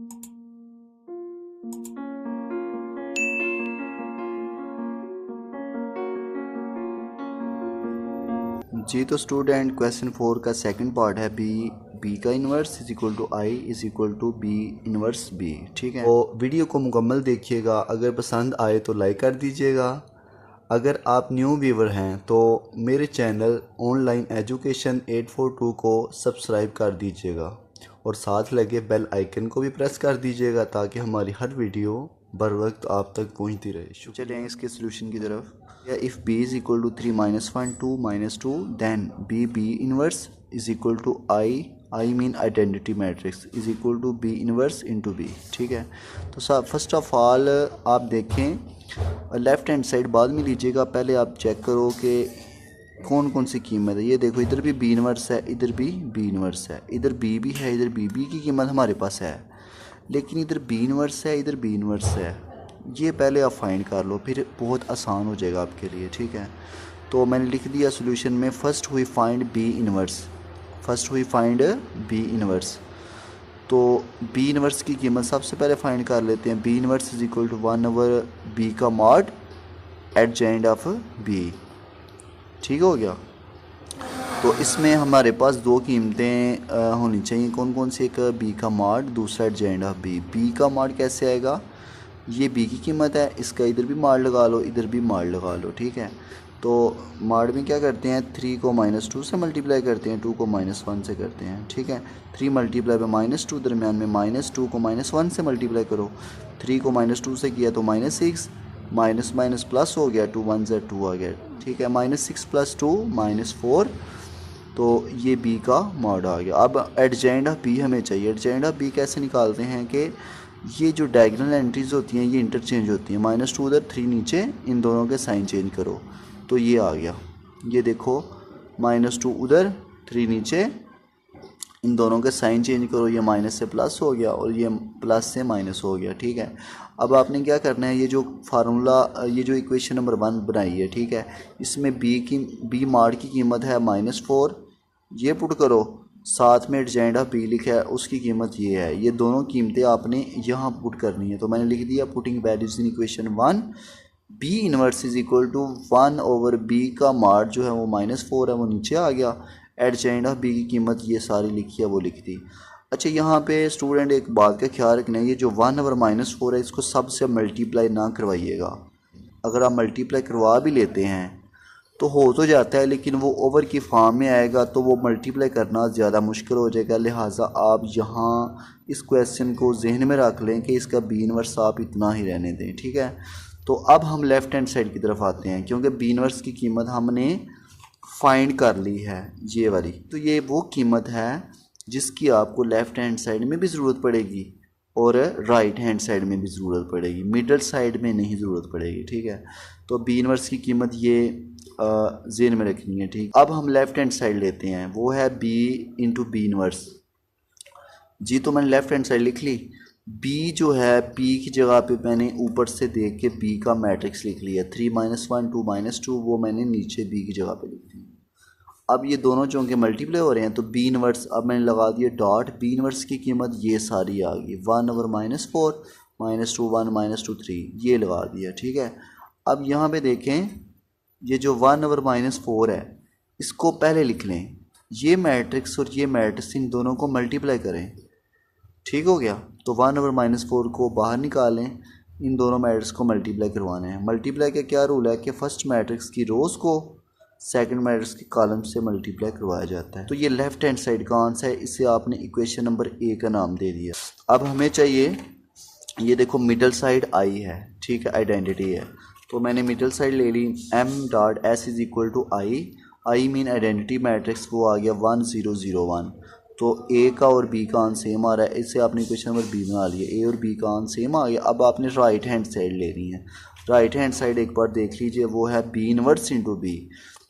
जी तो student question 4 का second part है बी का inverse is equal to I is equal to B inverse B. ठीक है, तो वीडियो को मुकम्मल देखिएगा। अगर पसंद आए तो लाइक कर दीजिएगा। अगर आप न्यू व्यूवर हैं तो मेरे चैनल ऑनलाइन एजुकेशन 842 को सब्सक्राइब कर दीजिएगा और साथ लगे बेल आइकन को भी प्रेस कर दीजिएगा ताकि हमारी हर वीडियो बर वक्त आप तक पहुंचती रहे। चलें इसके सोल्यूशन की तरफ। या if b is equal to 3 - 1 2 -2 then b inverse is equal to I mean identity matrix is equal to b inverse into b। ठीक है, तो फर्स्ट ऑफ ऑल आप देखें लेफ़्ट हैंड साइड बाद में लीजिएगा, पहले आप चेक करो कि कौन कौन सी कीमत है। ये देखो इधर भी b इनवर्स है, इधर भी b इनवर्स है, इधर b भी है, इधर b की कीमत हमारे पास है, लेकिन इधर b इनवर्स है, इधर b इनवर्स है। ये पहले आप फाइंड कर लो, फिर बहुत आसान हो जाएगा आपके लिए। ठीक है, तो मैंने लिख दिया सोल्यूशन में first we find b inverse, first we find b inverse. तो b इनवर्स की कीमत सबसे पहले फाइंड कर लेते हैं। b inverse is equal to 1/b का मॉड एडजेंट ऑफ b। ठीक हो गया, तो इसमें हमारे पास दो कीमतें होनी चाहिए। कौन कौन सी? एक b का मॉड, दूसरा एडजेंट ऑफ b। b का मॉड कैसे आएगा? ये b की कीमत है, इसका इधर भी मार लगा लो, इधर भी मार लगा लो। ठीक है, तो मार में क्या करते हैं, 3 को -2 से मल्टीप्लाई करते हैं, 2 को -1 से करते हैं। ठीक है, 3 मल्टीप्लाई बाय -2, दरमियान में -2 को -1 से मल्टीप्लाई करो। 3 को -2 से किया तो -6, माइनस माइनस प्लस हो गया, 2 1 से 2 आ गया। ठीक है, -6 + 2 -4, तो ये b का मॉड आ गया। अब एडजेंट ऑफ b हमें चाहिए। एडजेंट ऑफ b कैसे निकालते हैं कि ये जो डायगोनल एंट्रीज होती हैं ये इंटरचेंज होती हैं। -2 उधर, 3 नीचे, इन दोनों के साइन चेंज करो तो ये आ गया। ये देखो -2 उधर, 3 नीचे, इन दोनों के साइन चेंज करो, ये माइनस से प्लस हो गया और ये प्लस से माइनस हो गया। ठीक है, अब आपने क्या करना है, ये जो फार्मूला, ये जो इक्वेशन नंबर 1 बनाई है, ठीक है, इसमें b मॉड की कीमत है -4, ये पुट करो, साथ में एडजेंट ऑफ b लिखा है, उसकी कीमत ये है। ये दोनों कीमतें आपने यहाँ पुट करनी है, तो मैंने लिख दिया putting values in equation 1, b inverse is equal to 1/b का मॉड जो है वो -4 है, वो नीचे आ गया। एडजेंट ऑफ b की कीमत ये सारी लिखी है, वो लिख दी। अच्छा, यहाँ पे स्टूडेंट एक बात का ख्याल रखना है, ये जो 1/-4 है इसको सबसे मल्टीप्लाई ना करवाइएगा। अगर आप मल्टीप्लाई करवा भी लेते हैं तो हो तो जाता है, लेकिन वो ओवर की फॉर्म में आएगा तो वो मल्टीप्लाई करना ज़्यादा मुश्किल हो जाएगा। लिहाजा आप यहाँ इस क्वेश्चन को जहन में रख लें कि इसका b इनवर्स आप इतना ही रहने दें। ठीक है, तो अब हम लेफ़्ट हैंड साइड की तरफ आते हैं, क्योंकि b इनवर्स की कीमत हमने फाइंड कर ली है, ये वाली। तो ये वो कीमत है जिसकी आपको लेफ़्ट हैंड साइड में भी ज़रूरत पड़ेगी और राइट हैंड साइड में भी ज़रूरत पड़ेगी, मिडल साइड में नहीं ज़रूरत पड़ेगी। ठीक है, तो b इनवर्स की कीमत ये ज़हन में रखनी है। ठीक, अब हम लेफ़्ट हैंड साइड लेते हैं, वो है b इंटू b इनवर्स। जी, तो मैंने लेफ़्ट हैंड साइड लिख ली। b जो है p की जगह पे मैंने ऊपर से देख के b का मैट्रिक्स लिख लिया, 3 - 1 2 -2, वो मैंने नीचे b की जगह पे लिख दिया। अब ये दोनों चूँकि मल्टीप्लाई हो रहे हैं तो b इनवर्स, अब मैंने लगा दिया डॉट, b इनवर्स की कीमत ये सारी आ गई, 1/-4 -2 1 -2 3, ये लगा दिया। ठीक है, अब यहाँ पे देखें, ये जो 1/-4 है इसको पहले लिख लें, ये मैट्रिक्स और ये मैट्रिक्स, इन दोनों को मल्टीप्लाई करें। ठीक हो गया, तो 1/-4 को बाहर निकालें, इन दोनों मैट्रिक्स को मल्टीप्लाई करवाने हैं। मल्टीप्लाई का क्या रूल है कि फर्स्ट मैट्रिक्स की रोज़ को सेकंड मैट्रिक्स के कॉलम से मल्टीप्लाई करवाया जाता है। तो ये लेफ़्ट हैंड साइड का आंसर है, इसे आपने इक्वेशन नंबर ए का नाम दे दिया। अब हमें चाहिए, ये देखो मिडल साइड आई है, ठीक है, आइडेंटिटी है, तो मैंने मिडल साइड ले ली, m.s is equal to I mean identity matrix, वो आ गया 1 0 0 1। तो ए का और बी का आंसर सेम आ रहा है, इससे आपने क्वेश्चन नंबर बी बना लिया, ए और बी का आंसर सेम आ गया। अब आपने राइट हैंड साइड लेनी है। राइट हैंड साइड एक बार देख लीजिए, वो है बी इनवर्स इंटू बी।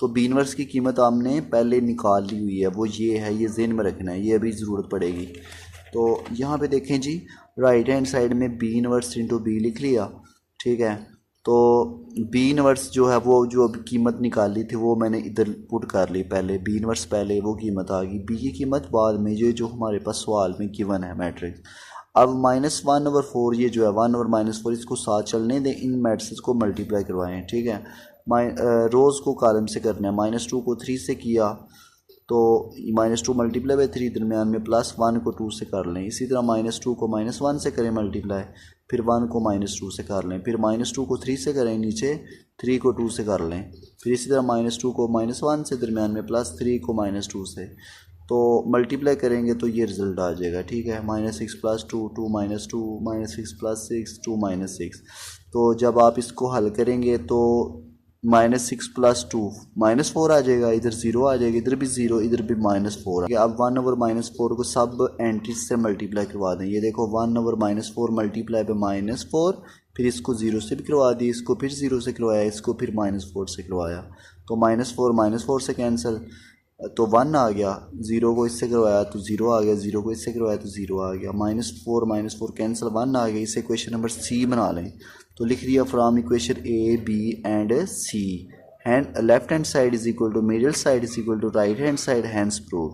तो बी इनवर्स की कीमत आपने पहले निकाल ली हुई है, वो ये है, ये ज़हन में रखना है, ये अभी ज़रूरत पड़ेगी। तो यहाँ पे देखें जी, राइट हैंड साइड में बी इनवर्स इंटू बी लिख लिया। ठीक है, तो बी इनवर्स जो है वो जो अभी कीमत निकाली थी वो मैंने इधर पुट कर ली, पहले बी इनवर्स, पहले वो कीमत आ गई, बी की कीमत बाद में, जो हमारे पास सवाल में गिवन है मैट्रिक्स। अब -1/4 ये जो है 1/-4 इसको साथ चलने दें, इन मैट्रिक्स को मल्टीप्लाई करवाएं, ठीक है। रोज़ को कॉलम से करना है, -2 को 3 से किया तो -2 मल्टीप्लाई बाई 3 दरमियान में +1 को 2 से कर लें। इसी तरह -2 को -1 से करें मल्टीप्लाई, फिर 1 को -2 से कर लें, फिर -2 को 3 से करें नीचे, 3 को 2 से कर लें, फिर इसी तरह -2 को -1 से दरमियान में +3 को -2 से, तो मल्टीप्लाई करेंगे तो ये रिज़ल्ट आ जाएगा, ठीक है। -6 + 2 2 -2 -6 + 6 2 -6। तो जब आप इसको हल करेंगे तो -6 + 2 -4 आ जाएगा, इधर 0 आ जाएगा, इधर भी 0, इधर भी -4। अब 1/-4 को सब एंट्रीज से मल्टीप्लाई करवा दें। ये देखो 1/-4 मल्टीप्लाई बाय -4, फिर इसको 0 से भी करवा दी, इसको फिर 0 से करवाया, इसको फिर -4 से करवाया, तो -4 से कैंसिल, तो 1 आ गया। 0 को इससे करवाया तो 0 आ गया, 0 को इससे करवाया तो 0 आ गया, -4 कैंसिल, 1 आ गया। इसे क्वेश्चन नंबर सी बना लें, तो लिख दिया from equation A B and C, hand left hand side is equal to middle side is equal to right hand side, hence prove.